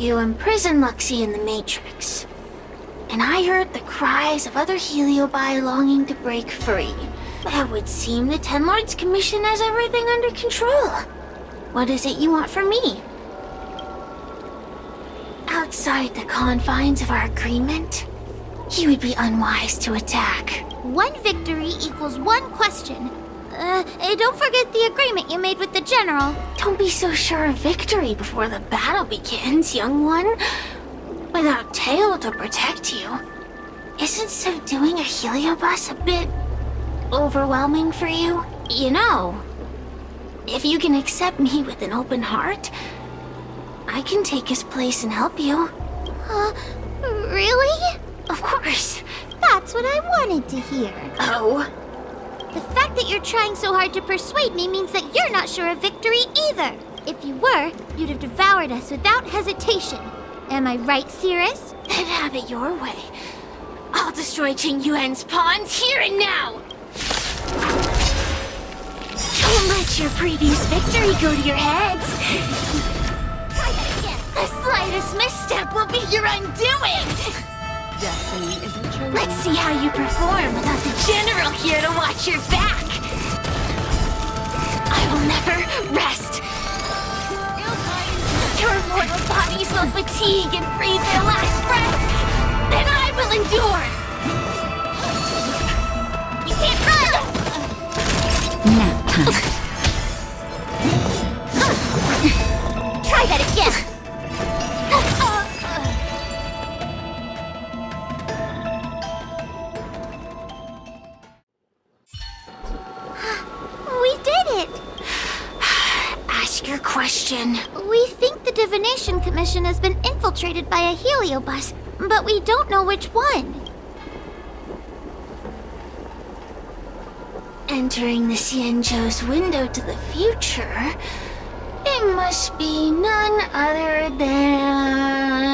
You imprisoned Luxie in the Matrix. And I heard the cries of other Heliobi longing to break free. It would seem the Ten Lords Commission has everything under control. What is it you want from me? Outside the confines of our agreement, you would be unwise to attack. One victory equals one question. Don't forget the agreement you made with the General. Don't be so sure of victory before the battle begins, young one. Without Tail to protect you, isn't subduing a Heliobus a bit overwhelming for you? You know, if you can accept me with an open heart, I can take his place and help you. Really? Of course. That's what I wanted to hear. Oh? The fact that you're trying so hard to persuade me means that you're not sure of victory either. If you were, you'd have devoured us without hesitation. Am I right, Cirrus? Then have it your way. I'll destroy Qing Yuan's pawns here and now! Don't let your previous victory go to your heads! Try that again! The slightest misstep will be your undoing! Destiny isn't chosen. Let's see how you perform without the General here to watch your back! I will never rest! Your mortal bodies will fatigue and breathe their last breath! Then I will endure! You can't run! Nap time. Try that again! We did it! Ask your question. We think the Divination Commission has been infiltrated by a Heliobus, but we don't know which one. Entering the Xianzhou's window to the future, it must be none other than...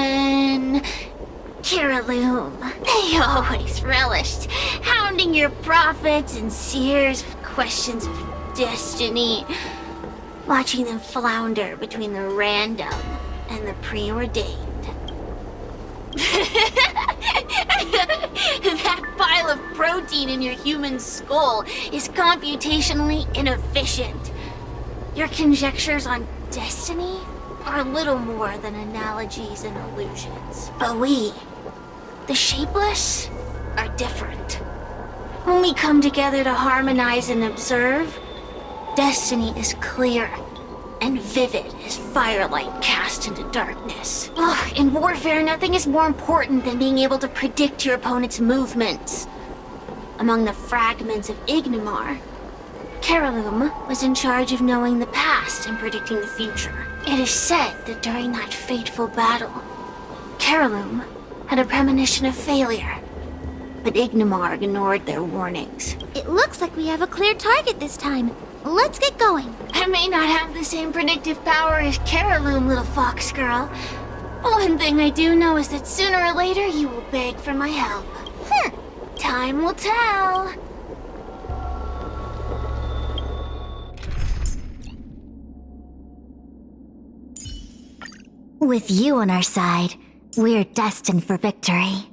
Kiraloom. They always relished hounding your prophets and seers with questions of destiny. Watching them flounder between the random and the preordained. That pile of protein in your human skull is computationally inefficient. Your conjectures on destiny are little more than analogies and illusions. But we, the Shapeless, are different. When we come together to harmonize and observe, destiny is clear and vivid as firelight cast into darkness. Ugh, in warfare, nothing is more important than being able to predict your opponent's movements. Among the fragments of Ignimar, Kiraloom was in charge of knowing the past and predicting the future. It is said that during that fateful battle, Kiraloom had a premonition of failure, but Ignimar ignored their warnings. It looks like we have a clear target this time. Let's get going. I may not have the same predictive power as Kiraloom, little fox girl. One thing I do know is that sooner or later you will beg for my help. Time will tell. With you on our side, we're destined for victory.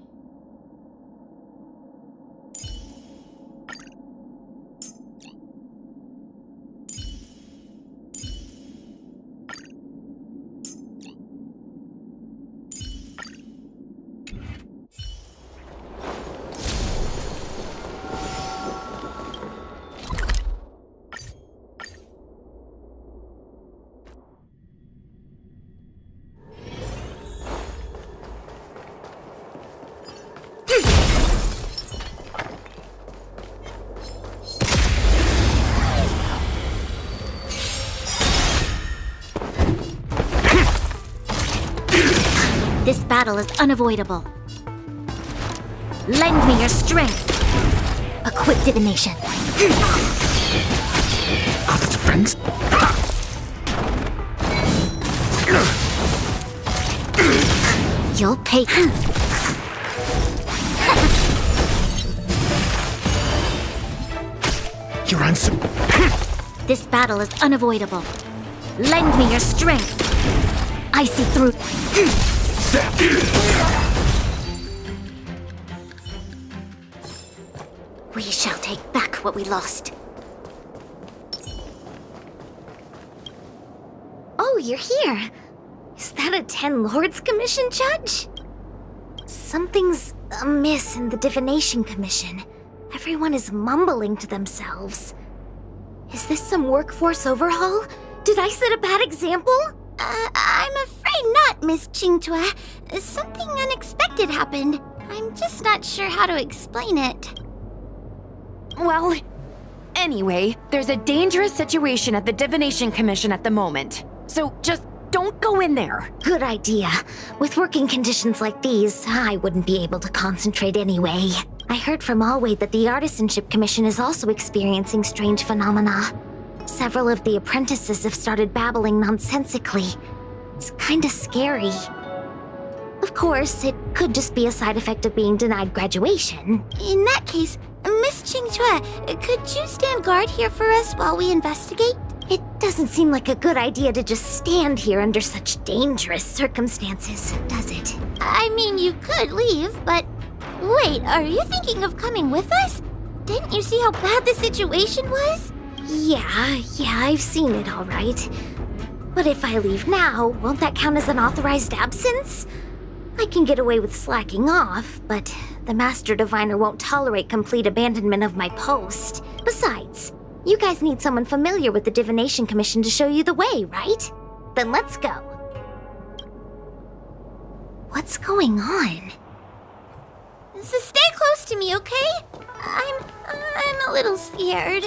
This battle is unavoidable. Lend me your strength. A quick divination. Other defense? You'll pay. Your answer. This battle is unavoidable. Lend me your strength. I see through. We shall take back what we lost. Oh, you're here. Is that a 10 Lords Commission judge? Something's amiss in the Divination Commission. Everyone is mumbling to themselves. Is this some workforce overhaul? Did I set a bad example? I'm afraid not, Miss Qingtua. Something unexpected happened. I'm just not sure how to explain it. Well, anyway, there's a dangerous situation at the Divination Commission at the moment. So just don't go in there. Good idea. With working conditions like these, I wouldn't be able to concentrate anyway. I heard from Alway that the Artisanship Commission is also experiencing strange phenomena. Several of the apprentices have started babbling nonsensically. It's kinda scary. Of course, it could just be a side effect of being denied graduation. In that case, Miss Qingtua, could you stand guard here for us while we investigate? It doesn't seem like a good idea to just stand here under such dangerous circumstances, does it? I mean, you could leave, but... Wait, are you thinking of coming with us? Didn't you see how bad the situation was? Yeah, I've seen it all right. But if I leave now, won't that count as an authorized absence? I can get away with slacking off, but the Master Diviner won't tolerate complete abandonment of my post. Besides, you guys need someone familiar with the Divination Commission to show you the way, right? Then let's go. What's going on? So stay close to me, okay? I'm a little scared.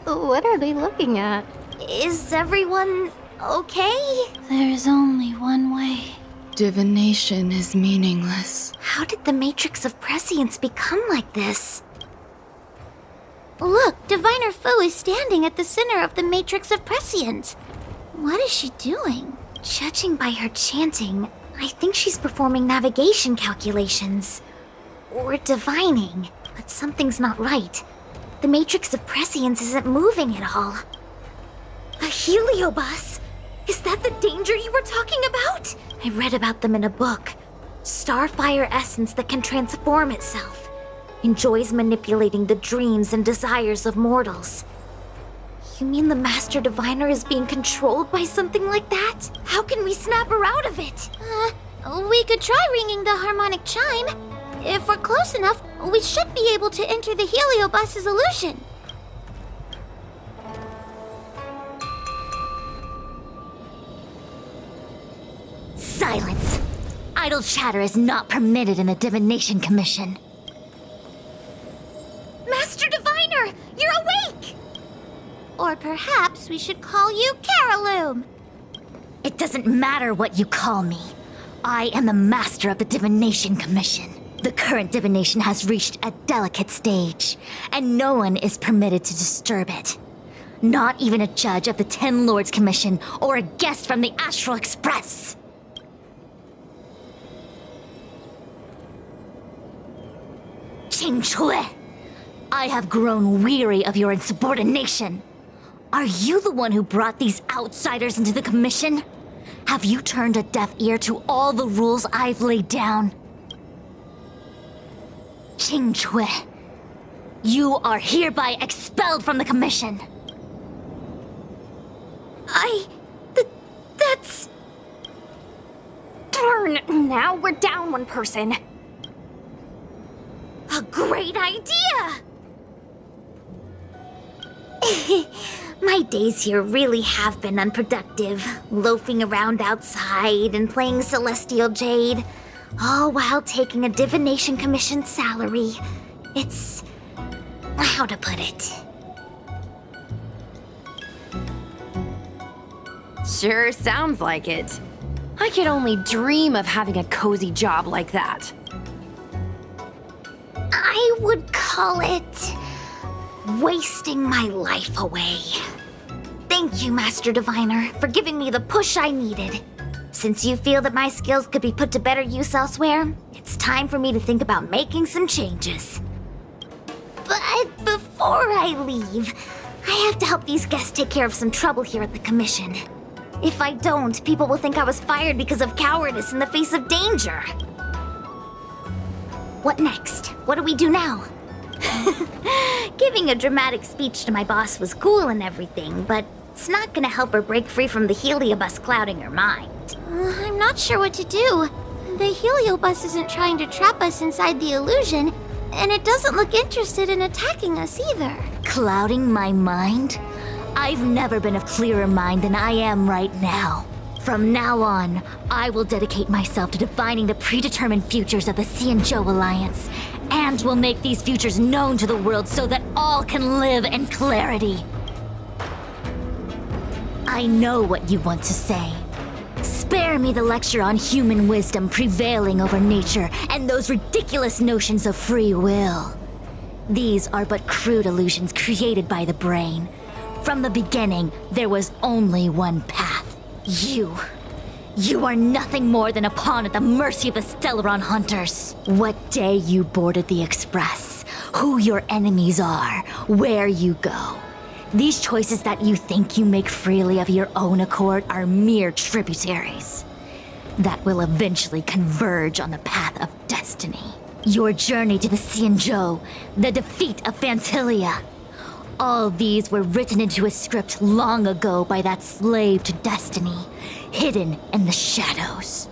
What are they looking at? Is everyone okay? There's only one way. Divination is meaningless. How did the Matrix of Prescience become like this? Look, Diviner Foe is standing at the center of the Matrix of Prescience. What is she doing? Judging by her chanting, I think she's performing navigation calculations. Or divining, but something's not right. The Matrix of Prescience isn't moving at all. A heliobus? Is that the danger you were talking about? I read about them in a book. Starfire essence that can transform itself. Enjoys manipulating the dreams and desires of mortals. You mean the Master Diviner is being controlled by something like that? How can we snap her out of it? We could try ringing the harmonic chime. If we're close enough, we should be able to enter the heliobus's illusion. Silence! Idle chatter is not permitted in the Divination Commission. Master Diviner, you're awake! Or perhaps we should call you Caraloom. It doesn't matter what you call me. I am the master of the Divination Commission. The current divination has reached a delicate stage, and no one is permitted to disturb it. Not even a judge of the 10 Lords Commission or a guest from the Astral Express. Qingchui, I have grown weary of your insubordination. Are you the one who brought these outsiders into the commission? Have you turned a deaf ear to all the rules I've laid down? Qingchui, you are hereby expelled from the commission. That's... Darn, now we're down one person. a great idea! My days here really have been unproductive, loafing around outside and playing Celestial Jade, all while taking a Divination Commission salary. It's... how to put it? Sure sounds like it. I could only dream of having a cozy job like that. I would call it... wasting my life away. Thank you, Master Diviner, for giving me the push I needed. Since you feel that my skills could be put to better use elsewhere, it's time for me to think about making some changes. But before I leave, I have to help these guests take care of some trouble here at the Commission. If I don't, people will think I was fired because of cowardice in the face of danger. What next? What do we do now? Giving a dramatic speech to my boss was cool and everything, but it's not gonna help her break free from the heliobus clouding her mind. I'm not sure what to do. The heliobus isn't trying to trap us inside the illusion, and it doesn't look interested in attacking us either. Clouding my mind? I've never been of clearer mind than I am right now. From now on, I will dedicate myself to defining the predetermined futures of the Xianzhou Alliance, and will make these futures known to the world so that all can live in clarity. I know what you want to say. Spare me the lecture on human wisdom prevailing over nature and those ridiculous notions of free will. These are but crude illusions created by the brain. From the beginning, there was only one path. You are nothing more than a pawn at the mercy of the Stellaron hunters. What day you boarded the Express, who your enemies are, where you go. These choices that you think you make freely of your own accord are mere tributaries that will eventually converge on the path of destiny. Your journey to the Xianzhou, the defeat of Phantilia. All these were written into a script long ago by that slave to destiny, hidden in the shadows.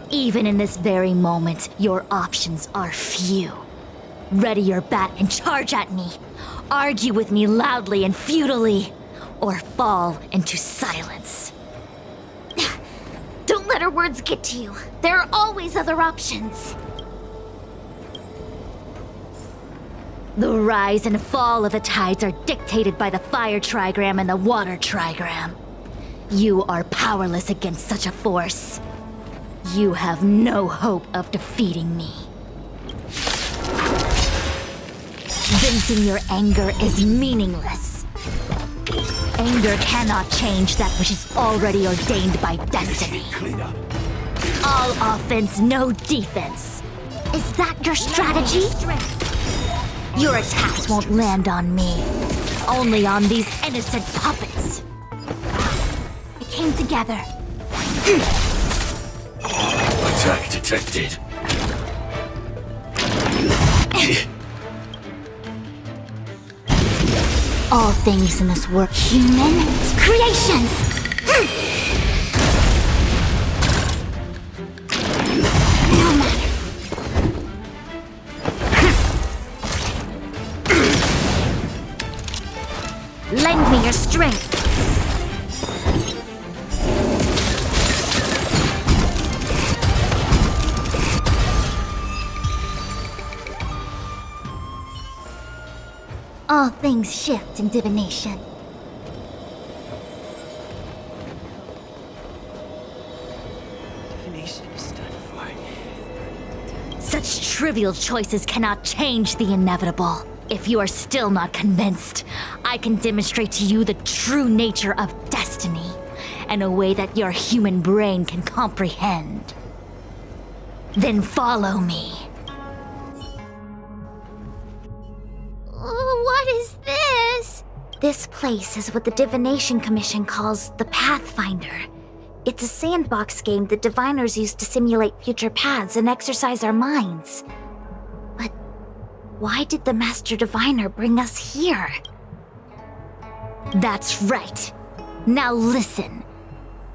Even in this very moment, your options are few. Ready your bat and charge at me. Argue with me loudly and futilely, or fall into silence. Don't let her words get to you. There are always other options. The rise and fall of the tides are dictated by the fire trigram and the water trigram. You are powerless against such a force. You have no hope of defeating me. Venting your anger is meaningless. Anger cannot change that which is already ordained by destiny. All offense, no defense. Is that your strategy? Your attacks won't land on me, only on these innocent puppets. It came together. Attack detected. All things in this work, human creations. No matter. Lend me your strength. All things shift in divination. Divination is done for. Such trivial choices cannot change the inevitable. If you are still not convinced, I can demonstrate to you the true nature of destiny in a way that your human brain can comprehend. Then follow me. What is this? This place is what the Divination Commission calls the Pathfinder. It's a sandbox game that diviners use to simulate future paths and exercise our minds. But why did the Master Diviner bring us here? That's right. Now listen.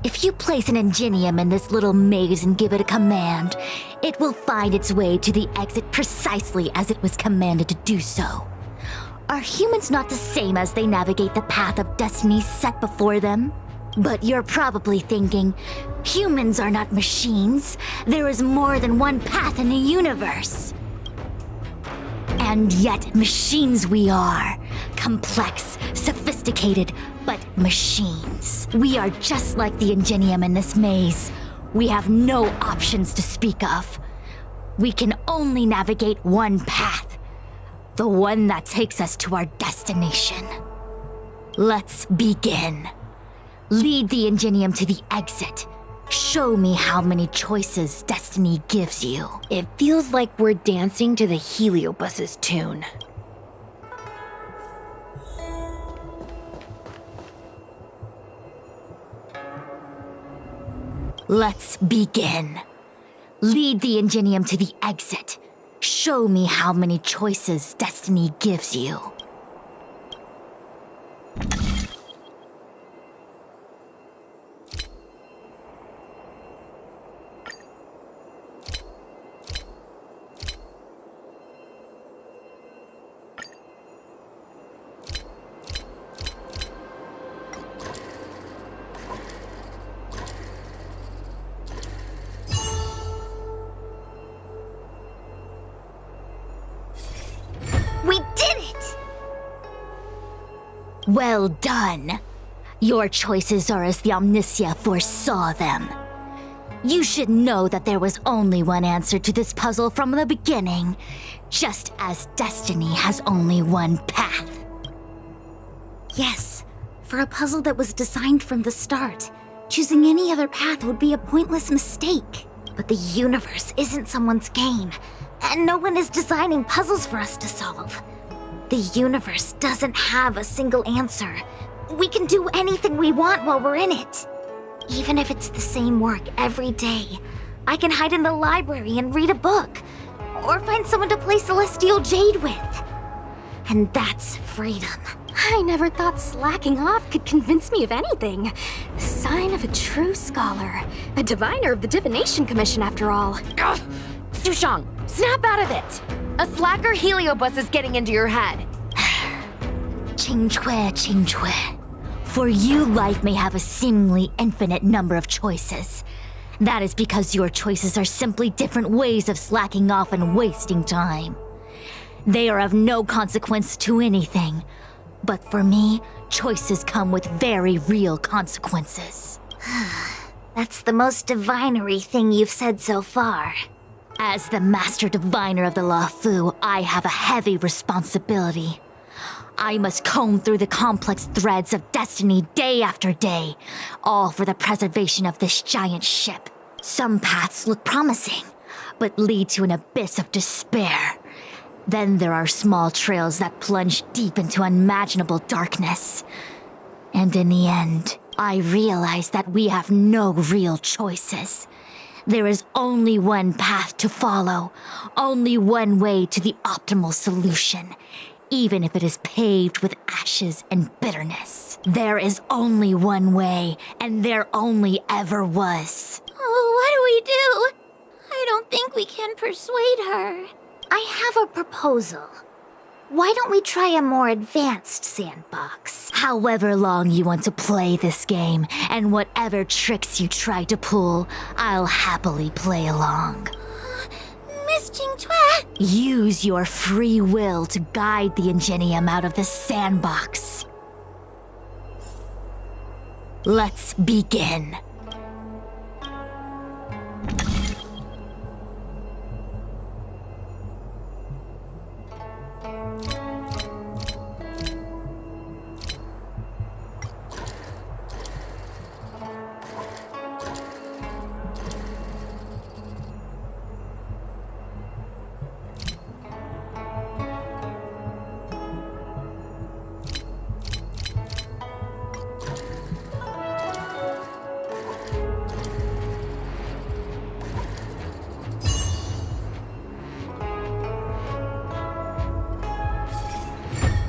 If you place an ingenium in this little maze and give it a command, it will find its way to the exit precisely as it was commanded to do so. Are humans not the same as they navigate the path of destiny set before them? But you're probably thinking, humans are not machines. There is more than one path in the universe. And yet, machines we are. Complex, sophisticated, but machines. We are just like the ingenium in this maze. We have no options to speak of. We can only navigate one path. The one that takes us to our destination. Let's begin. Lead the ingenium to the exit. Show me how many choices destiny gives you. It feels like we're dancing to the heliobus's tune. Let's begin. Lead the Ingenium to the exit. Show me how many choices destiny gives you. We did it! Well done. Your choices are as the Omnicia foresaw them. You should know that there was only one answer to this puzzle from the beginning, just as destiny has only one path. Yes, for a puzzle that was designed from the start, choosing any other path would be a pointless mistake. But the universe isn't someone's game, and no one is designing puzzles for us to solve. The universe doesn't have a single answer. We can do anything we want while we're in it. Even if it's the same work every day, I can hide in the library and read a book, or find someone to play Celestial Jade with. And that's freedom. I never thought slacking off could convince me of anything. Sign of a true scholar. A diviner of the Divination Commission, after all. Ugh! Sushang, snap out of it! A slacker heliobus is getting into your head. Qingque. For you, life may have a seemingly infinite number of choices. That is because your choices are simply different ways of slacking off and wasting time. They are of no consequence to anything. But for me, choices come with very real consequences. That's the most divinery thing you've said so far. As the Master Diviner of the Lafu, I have a heavy responsibility. I must comb through the complex threads of destiny day after day, all for the preservation of this giant ship. Some paths look promising, but lead to an abyss of despair. Then there are small trails that plunge deep into unimaginable darkness. And in the end, I realize that we have no real choices. There is only one path to follow, only one way to the optimal solution, even if it is paved with ashes and bitterness. There is only one way, and there only ever was. Oh, what do we do? I don't think we can persuade her. I have a proposal. Why don't we try a more advanced sandbox? However long you want to play this game, and whatever tricks you try to pull, I'll happily play along. Miss Qingque! Use your free will to guide the Ingenium out of the sandbox. Let's begin.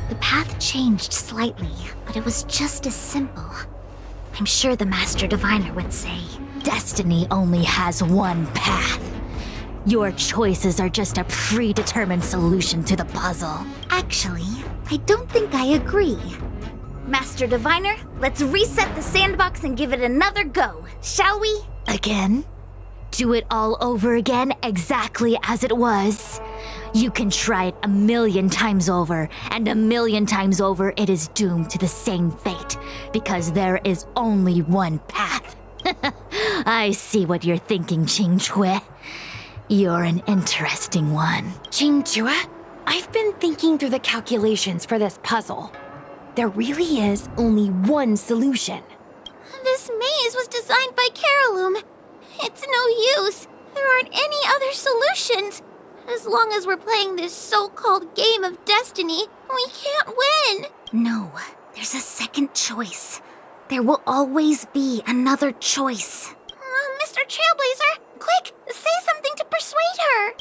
The path changed slightly, but it was just as simple. I'm sure the Master Diviner would say. Destiny only has one path. Your choices are just a predetermined solution to the puzzle. Actually, I don't think I agree. Master Diviner, let's reset the sandbox and give it another go, shall we? Again? Do it all over again exactly as it was? You can try it 1,000,000 times over, and 1,000,000 times over it is doomed to the same fate, because there is only one path. I see what you're thinking, Qingque. You're an interesting one. Qingque, I've been thinking through the calculations for this puzzle. There really is only one solution. This maze was designed by Carolum. It's no use. There aren't any other solutions. As long as we're playing this so-called game of destiny, we can't win. No, there's a second choice. There will always be another choice. Mr. Trailblazer, quick, say something to persuade her.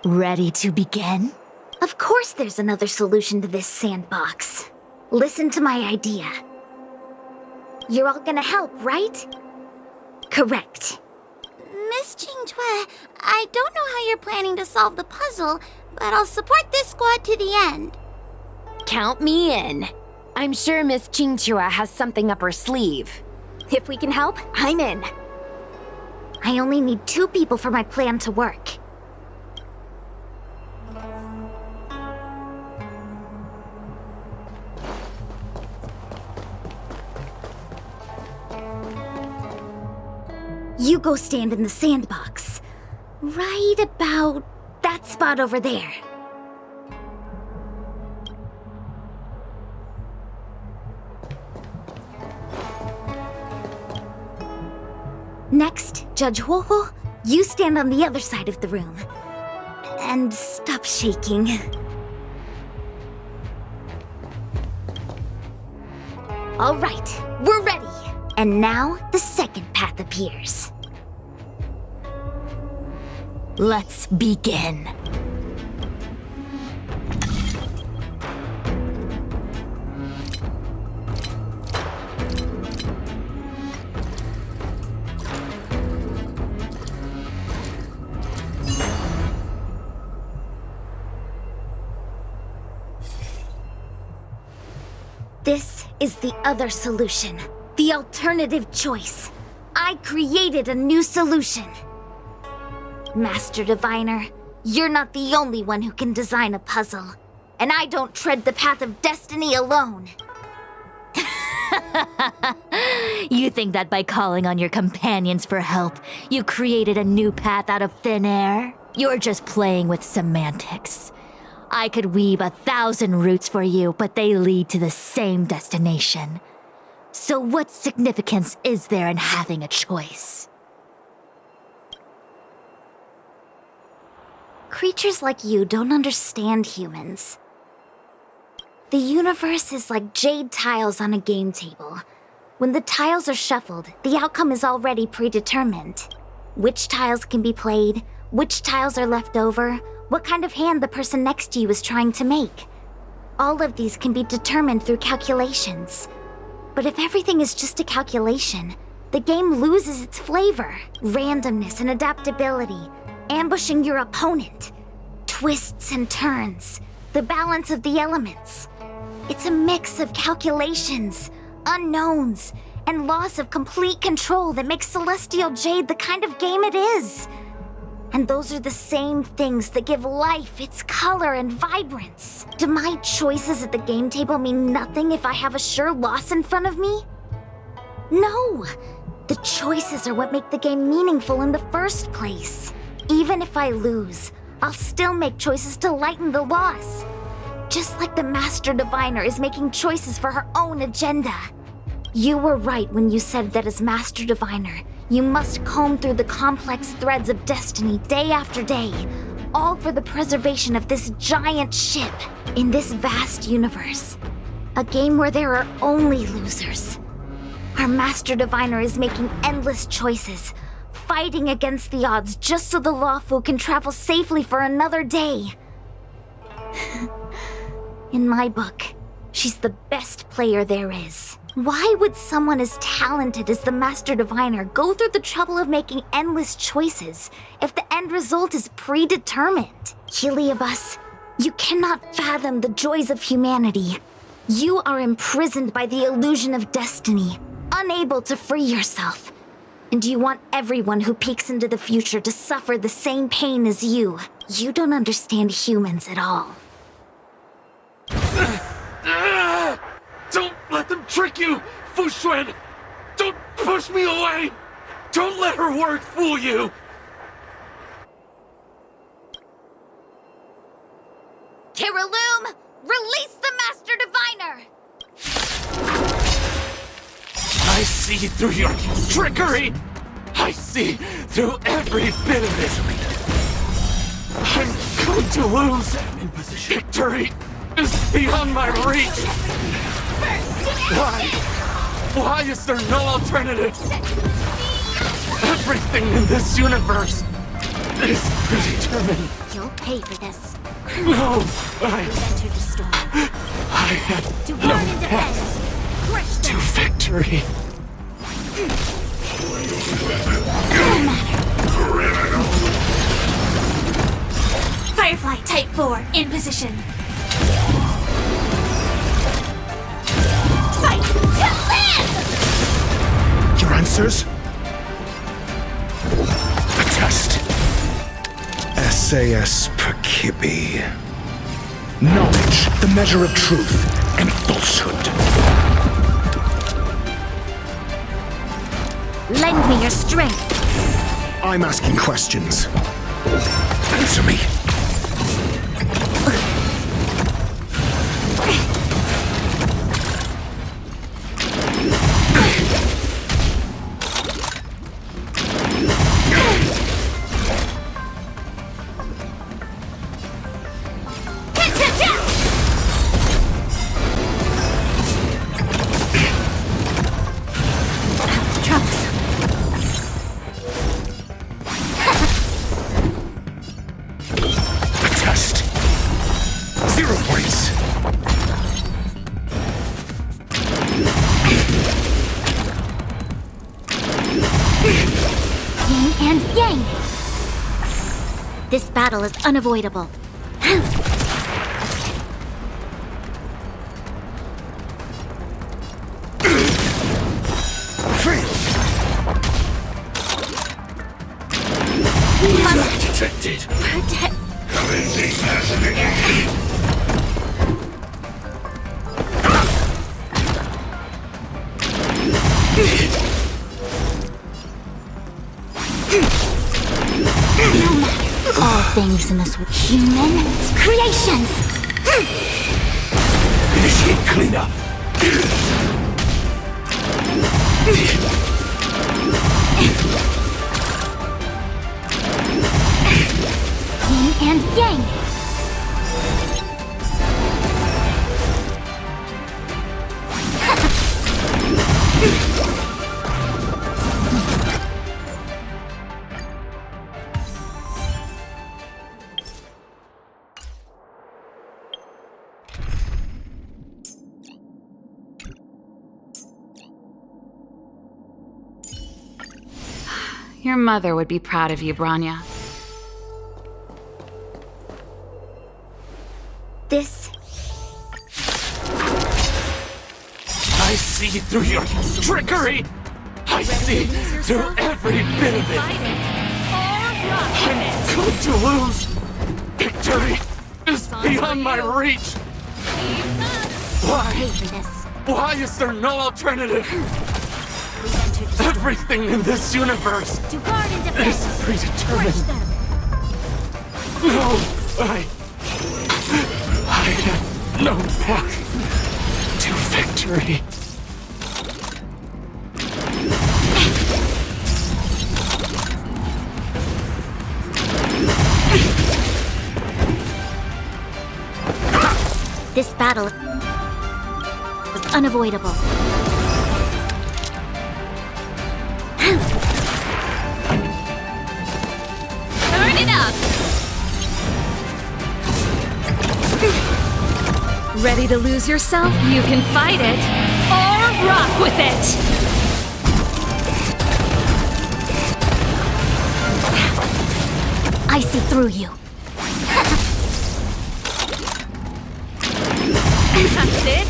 Ready to begin? Of course there's another solution to this sandbox. Listen to my idea. You're all gonna help, right? Correct. Miss Qingtue, I don't know how you're planning to solve the puzzle, but I'll support this squad to the end. Count me in. I'm sure Miss Qingchua has something up her sleeve. If we can help, I'm in. I only need 2 people for my plan to work. You go stand in the sandbox. Right about that spot over there. Next, Judge Huohuo, you stand on the other side of the room. And stop shaking. All right, we're ready. And now, the second path appears. Let's begin. This is the other solution. The alternative choice. I created a new solution. Master Diviner, you're not the only one who can design a puzzle. And I don't tread the path of destiny alone. You think that by calling on your companions for help, you created a new path out of thin air? You're just playing with semantics. I could weave 1,000 routes for you, but they lead to the same destination. So what significance is there in having a choice? Creatures like you don't understand humans. The universe is like jade tiles on a game table. When the tiles are shuffled, the outcome is already predetermined. Which tiles can be played, which tiles are left over, what kind of hand the person next to you is trying to make. All of these can be determined through calculations. But if everything is just a calculation, the game loses its flavor, randomness and adaptability, ambushing your opponent, twists and turns, the balance of the elements. It's a mix of calculations, unknowns, and loss of complete control that makes Celestial Jade the kind of game it is. And those are the same things that give life its color and vibrance. Do my choices at the game table mean nothing if I have a sure loss in front of me? No! The choices are what make the game meaningful in the first place. Even if I lose, I'll still make choices to lighten the loss. Just like the Master Diviner is making choices for her own agenda. You were right when you said that as Master Diviner, you must comb through the complex threads of destiny day after day, all for the preservation of this giant ship in this vast universe. A game where there are only losers. Our Master Diviner is making endless choices, fighting against the odds just so the Lawfu can travel safely for another day. In my book, she's the best player there is. Why would someone as talented as the Master Diviner go through the trouble of making endless choices if the end result is predetermined? Heliobus, you cannot fathom the joys of humanity. You are imprisoned by the illusion of destiny, unable to free yourself. And you want everyone who peeks into the future to suffer the same pain as you. You don't understand humans at all. Don't let them trick you, Fu Xuan! Don't push me away! Don't let her word fool you! Kiraloom, release the Master Diviner! I see through your trickery! I see through every bit of it! I'm going to lose! Victory is beyond my reach! Why? Why is there no alternative? Everything in this universe is predetermined. You'll pay for this. No, Enter the storm. I had To no guard and defend. path Crush to them. victory. Firefly Type 4 in position. Fight to live! Your answers? A test. SAS per Kibbe. Knowledge, the measure of truth and falsehood. Lend me your strength. I'm asking questions. Answer me. A test. 0 points. Yin and yang. This battle is unavoidable. Free. Detected. Protect. All things in this world. Human creations. Initiate cleanup. Yin and yang. Your mother would be proud of you, Branya. This I see through your trickery. I see through every bit of it. I'm going to lose. Victory is beyond my reach. Why? pay for this. Why is there no alternative? Everything in this universe To guard and defend. is predetermined. Crush them. No, I have no path to victory. This battle is unavoidable. Turn it up! Ready to lose yourself? You can fight it, or rock with it! I see through you. That's it?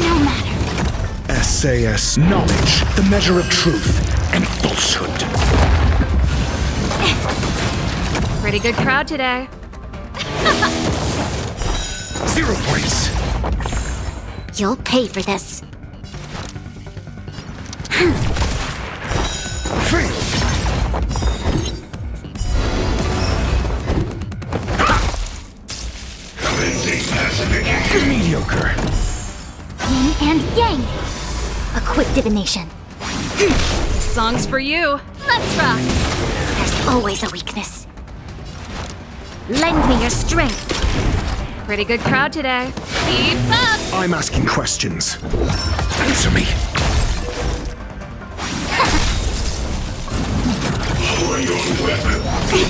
No matter. SAS knowledge, the measure of truth and falsehood. Pretty good crowd today. 0 points. You'll pay for this. Free. Mediocre. Yin and yang. A quick divination. Song's for you. Let's rock! There's always a weakness. Lend me your strength. Pretty good crowd today. Keep up! I'm asking questions. Answer me.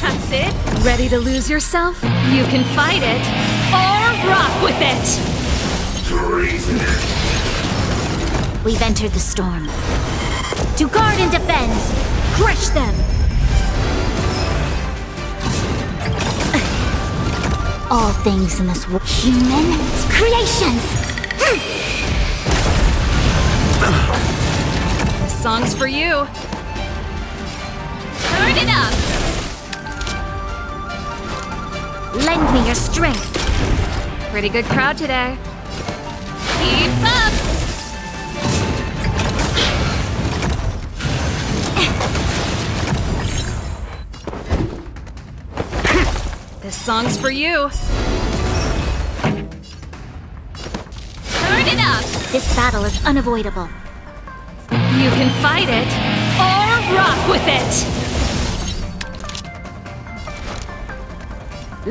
That's it? Ready to lose yourself? You can fight it, or rock with it! We've entered the storm. To guard and defend! Crush them! All things in this world. Human creations! This song's for you. Turn it up! Lend me your strength. Pretty good crowd today. Keep up! This song's for you. Turn it up! This battle is unavoidable. You can fight it, or rock with it!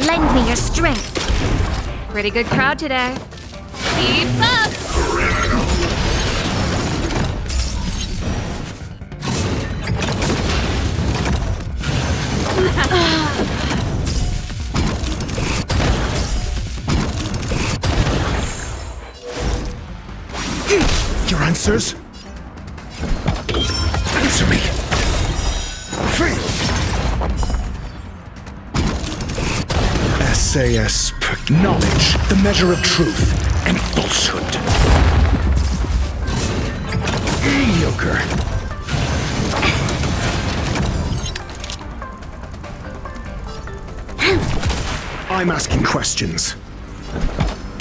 Lend me your strength. Pretty good crowd today. Keep up! Your answers? Answer me. Free. SAS knowledge, the measure of truth and falsehood. Mediocre. I'm asking questions.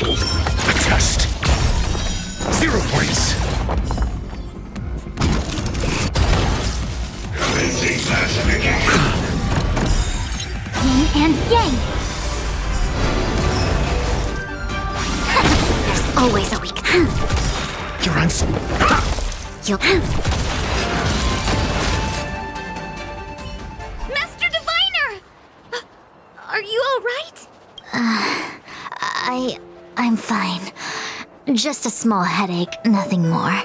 A test. 0 points. Yin and yang. There's always a weak. Your answer. You'll. Master Diviner! Are you alright? I'm fine. Just a small headache, nothing more.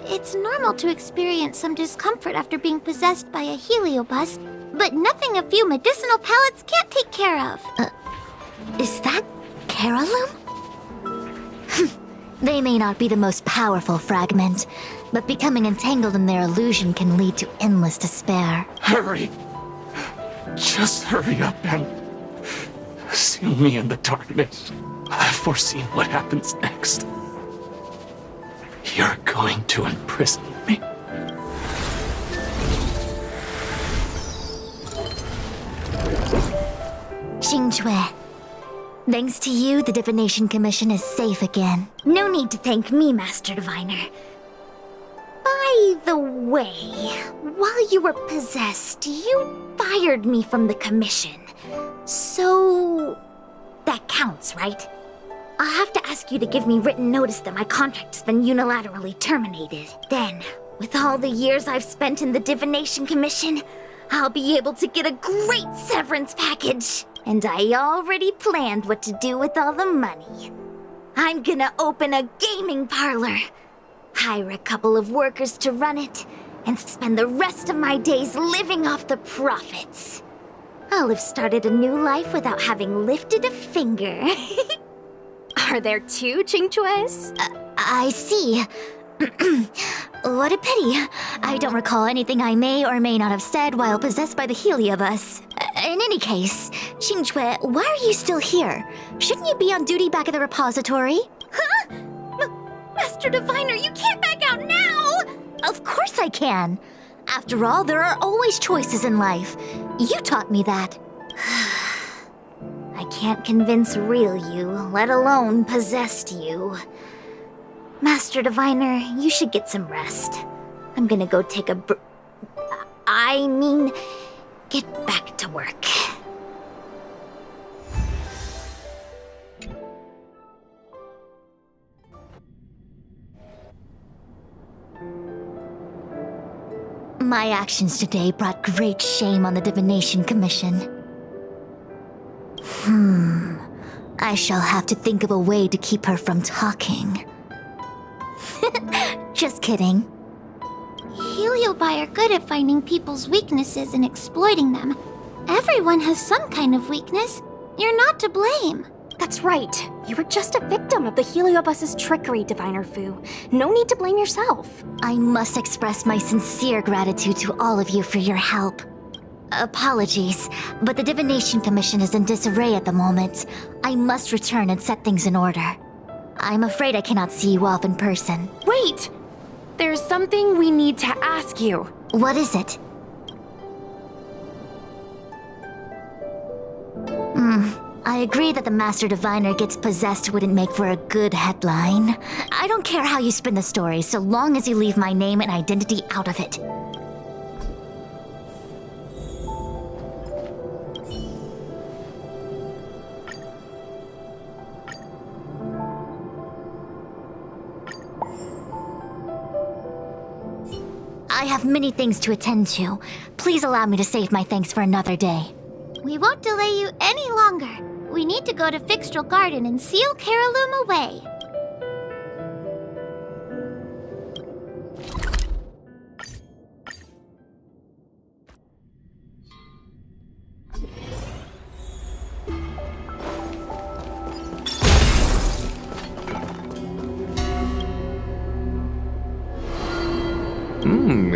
It's normal to experience some discomfort after being possessed by a heliobus, but nothing a few medicinal pellets can't take care of. Is that Carolum? They may not be the most powerful fragment, but becoming entangled in their illusion can lead to endless despair. Hurry! Just hurry up and seal me in the darkness. I've foreseen what happens next. You're going to imprison me. Xingque. Thanks to you, the Divination Commission is safe again. No need to thank me, Master Diviner. By the way, while you were possessed, you fired me from the Commission. So... that counts, right? I'll have to ask you to give me written notice that my contract's been unilaterally terminated. Then, with all the years I've spent in the Divination Commission, I'll be able to get a great severance package. And I already planned what to do with all the money. I'm gonna open a gaming parlor, hire a couple of workers to run it, and spend the rest of my days living off the profits. I'll have started a new life without having lifted a finger. Are there two Qingques? I see. What a pity. I don't recall anything I may or may not have said while possessed by the Heliobus. In any case, Xingque, why are you still here? Shouldn't you be on duty back at the repository? Huh? Master Diviner, you can't back out now! Of course I can. After all, there are always choices in life. You taught me that. I can't convince real you, let alone possessed you. Master Diviner, you should get some rest. I'm gonna go take a get back to work. My actions today brought great shame on the Divination Commission. I shall have to think of a way to keep her from talking. Just kidding. Heliobi are good at finding people's weaknesses and exploiting them. Everyone has some kind of weakness. You're not to blame. That's right. You were just a victim of the Heliobus's trickery, Diviner Fu. No need to blame yourself. I must express my sincere gratitude to all of you for your help. Apologies, but the Divination Commission is in disarray at the moment. I must return and set things in order. I'm afraid I cannot see you off in person. Wait! There's something we need to ask you. What is it? I agree that the Master Diviner gets possessed wouldn't make for a good headline. I don't care how you spin the story, so long as you leave my name and identity out of it. I have many things to attend to. Please allow me to save my thanks for another day. We won't delay you any longer. We need to go to Fixtral Garden and seal Caraloom away.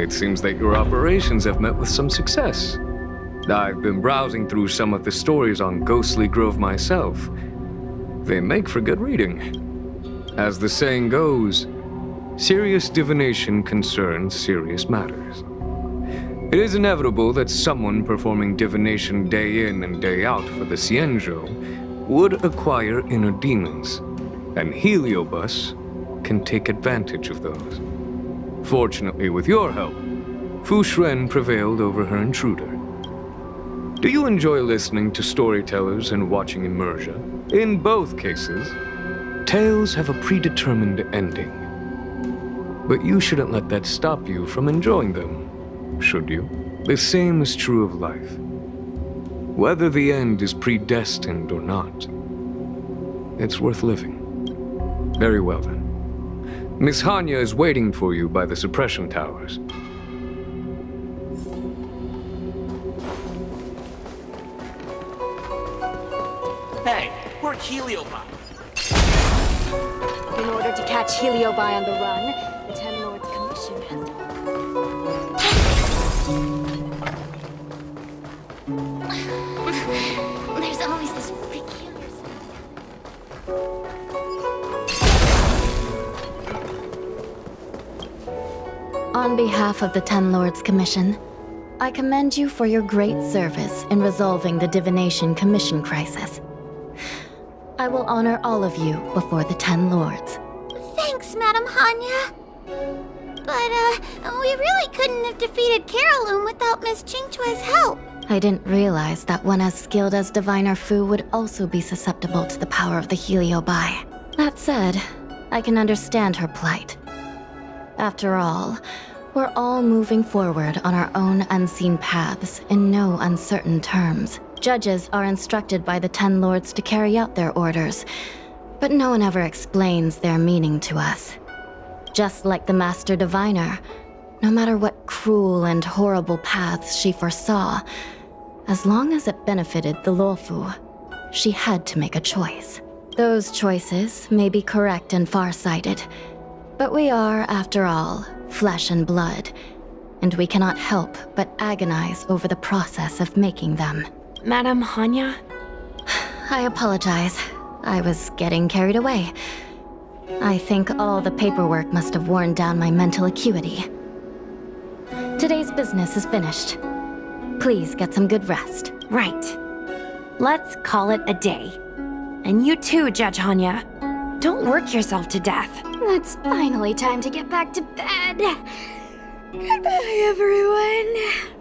It seems that your operations have met with some success. I've been browsing through some of the stories on Ghostly Grove myself. They make for good reading. As the saying goes, serious divination concerns serious matters. It is inevitable that someone performing divination day in and day out for the Cienjo would acquire inner demons, and Heliobus can take advantage of those. Fortunately, with your help, Fu Shren prevailed over her intruder. Do you enjoy listening to storytellers and watching immersion? In both cases, tales have a predetermined ending. But you shouldn't let that stop you from enjoying them, should you? The same is true of life. Whether the end is predestined or not, it's worth living. Very well then. Miss Hanya is waiting for you by the suppression towers. Hey, we're Heliobi. In order to catch Heliobi on the run, the Ten Lords Commission has There's always this peculiar... On behalf of the Ten Lords Commission, I commend you for your great service in resolving the Divination Commission crisis. I will honor all of you before the Ten Lords. Thanks, Madam Hanya. But, we really couldn't have defeated Caraloom without Miss Qingchue's help. I didn't realize that one as skilled as Diviner Fu would also be susceptible to the power of the Heliobi. That said, I can understand her plight. After all, we're all moving forward on our own unseen paths in no uncertain terms. Judges are instructed by the Ten Lords to carry out their orders, but no one ever explains their meaning to us. Just like the Master Diviner, no matter what cruel and horrible paths she foresaw, as long as it benefited the Luofu, she had to make a choice. Those choices may be correct and far-sighted, but we are, after all, flesh and blood, and we cannot help but agonize over the process of making them. Madam Hanya? I apologize. I was getting carried away. I think all the paperwork must have worn down my mental acuity. Today's business is finished. Please get some good rest. Right. Let's call it a day. And you too, Judge Hanya. Don't work yourself to death. It's finally time to get back to bed. Goodbye, everyone.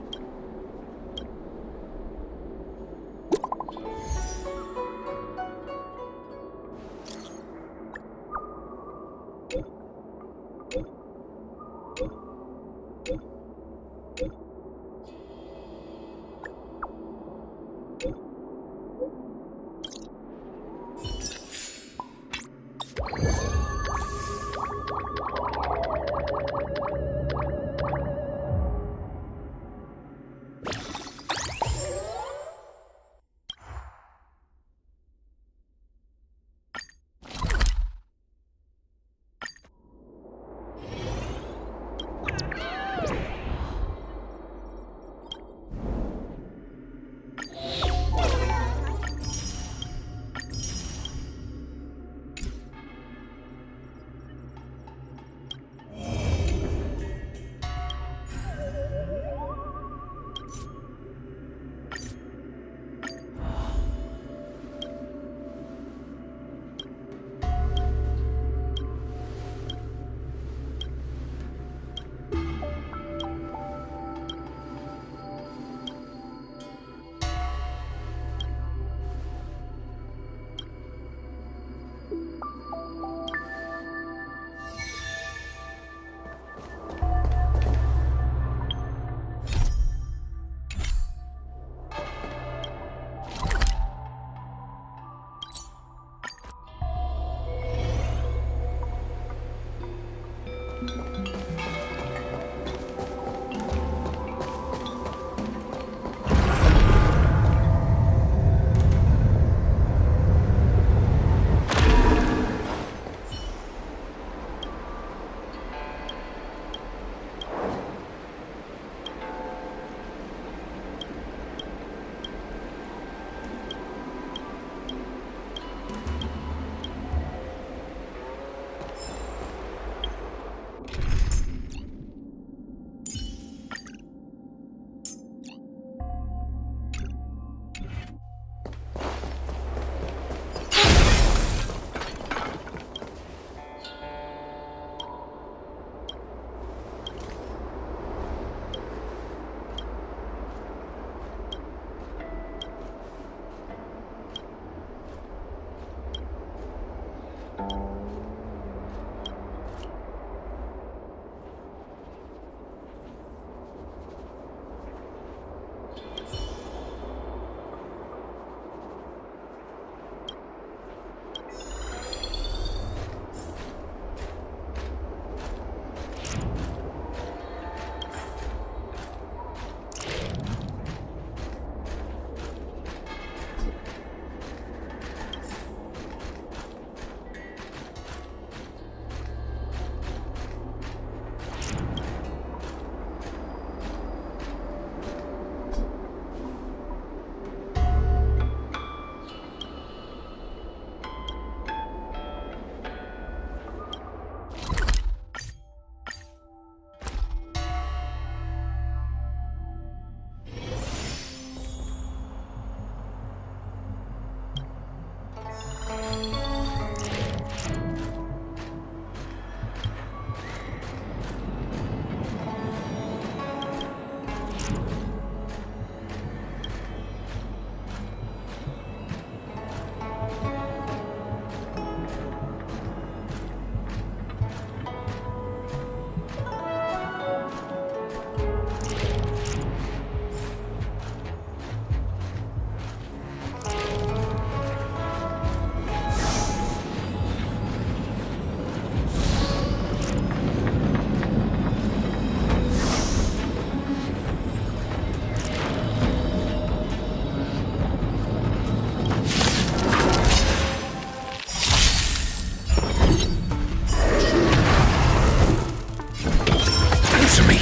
Answer me.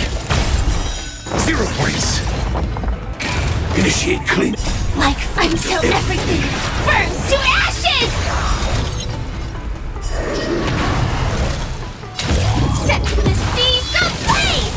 0 points. Initiate clean. Like until everything burns to ashes! Set the seas ablaze!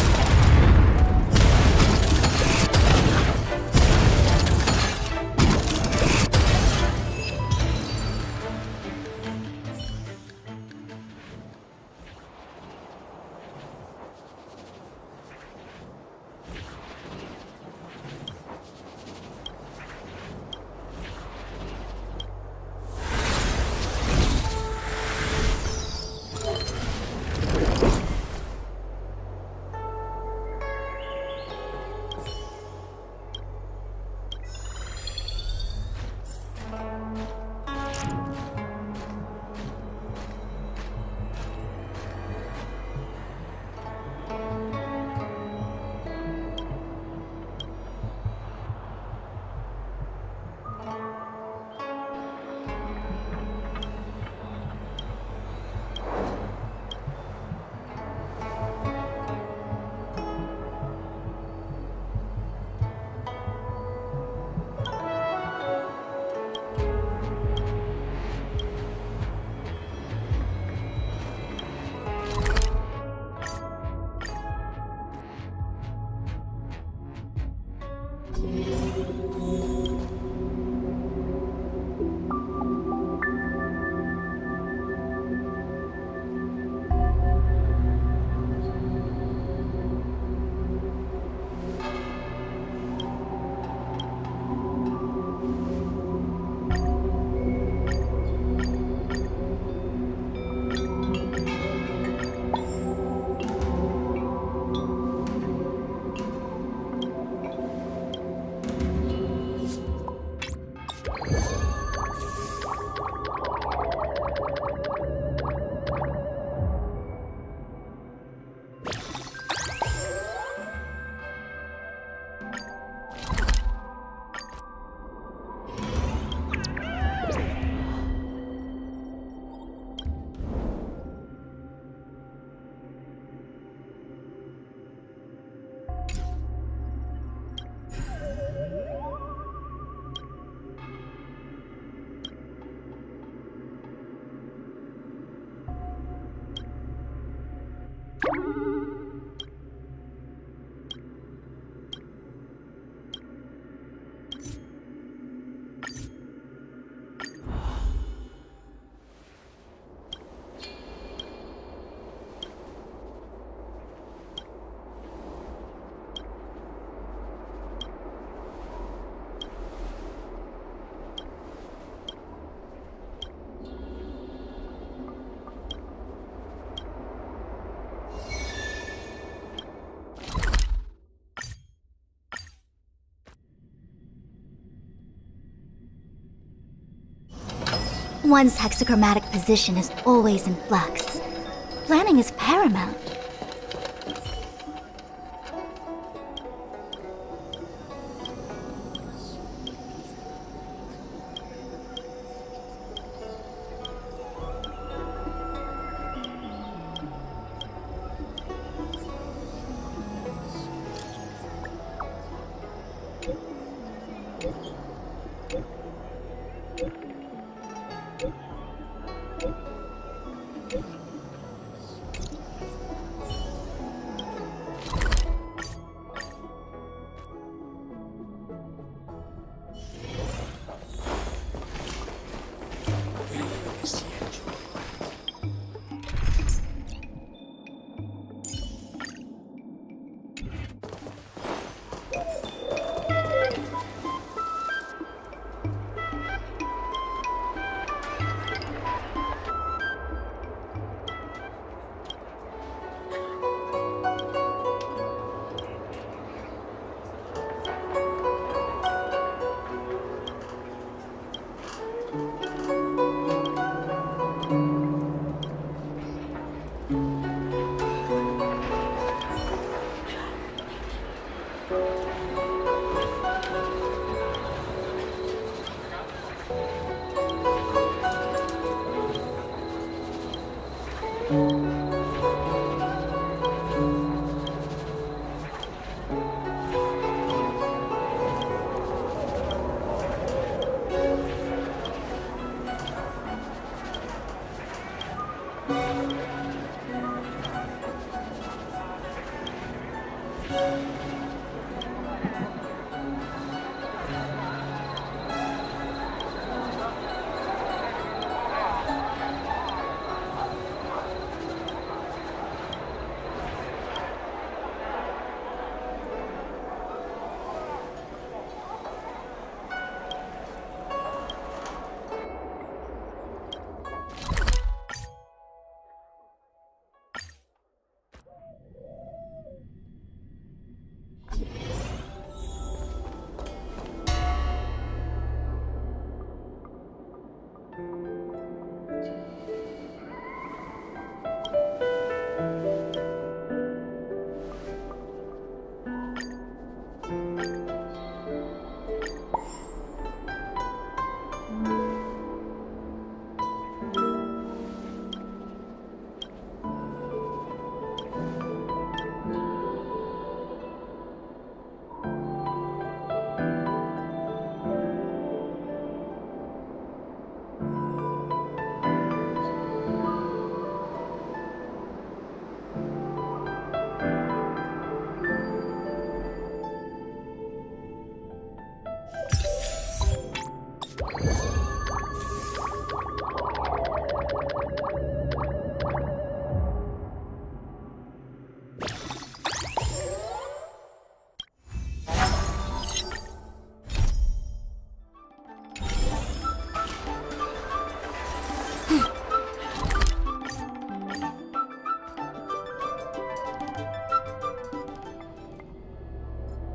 One's hexagrammatic position is always in flux. Planning is paramount.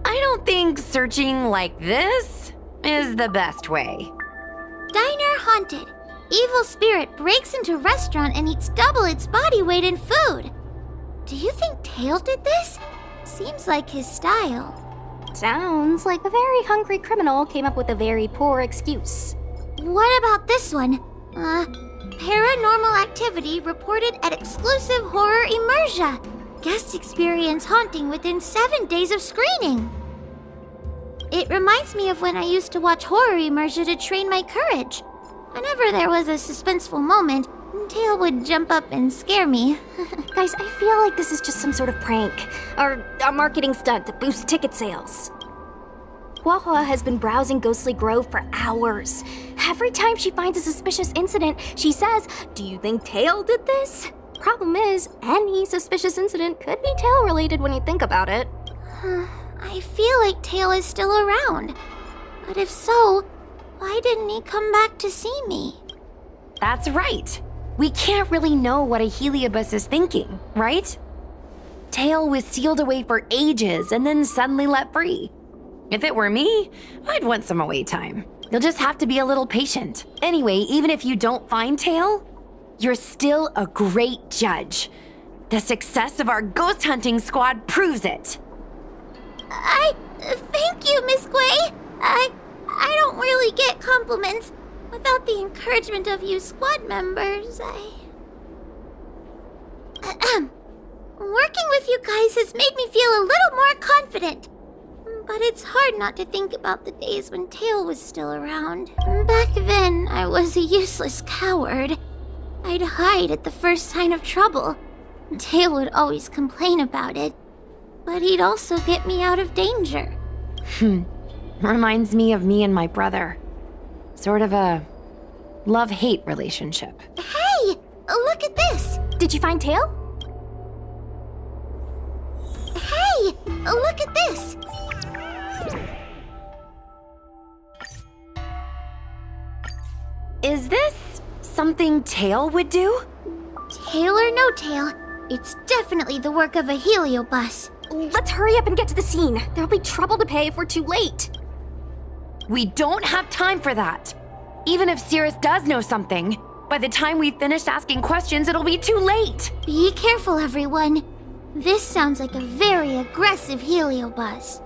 I don't think searching like this is the best way. Diner haunted. Evil spirit breaks into restaurant and eats double its body weight in food. Do you think Tail did this? Seems like his style. Sounds like a very hungry criminal came up with a very poor excuse. What about this one? Paranormal activity reported at exclusive horror immersion. Guests experience haunting within 7 days of screening. It reminds me of when I used to watch horror immersion to train my courage. Whenever there was a suspenseful moment, Tail would jump up and scare me. Guys, I feel like this is just some sort of prank, or a marketing stunt to boost ticket sales. Huahua has been browsing Ghostly Grove for hours. Every time she finds a suspicious incident, she says, "Do you think Tail did this?" Problem is, any suspicious incident could be Tail-related when you think about it. I feel like Tail is still around. But if so, why didn't he come back to see me? That's right. We can't really know what a Heliobus is thinking, right? Tail was sealed away for ages and then suddenly let free. If it were me, I'd want some away time. You'll just have to be a little patient. Anyway, even if you don't find Tail, you're still a great judge. The success of our ghost hunting squad proves it. Thank you, Miss Gui. I don't really get compliments. Without the encouragement of you squad members, Working with you guys has made me feel a little more confident. But it's hard not to think about the days when Tail was still around. Back then, I was a useless coward. I'd hide at the first sign of trouble. Tail would always complain about it. But he'd also get me out of danger. Reminds me of me and my brother. Sort of a love-hate relationship. Hey! Look at this! Did you find Tail? Hey! Look at this! Is this something Tail would do? Tail or no tail, it's definitely the work of a Heliobus. Let's hurry up and get to the scene. There'll be trouble to pay if we're too late. We don't have time for that. Even if Cirrus does know something, by the time we've finished asking questions, it'll be too late. Be careful, everyone. This sounds like a very aggressive Heliobus.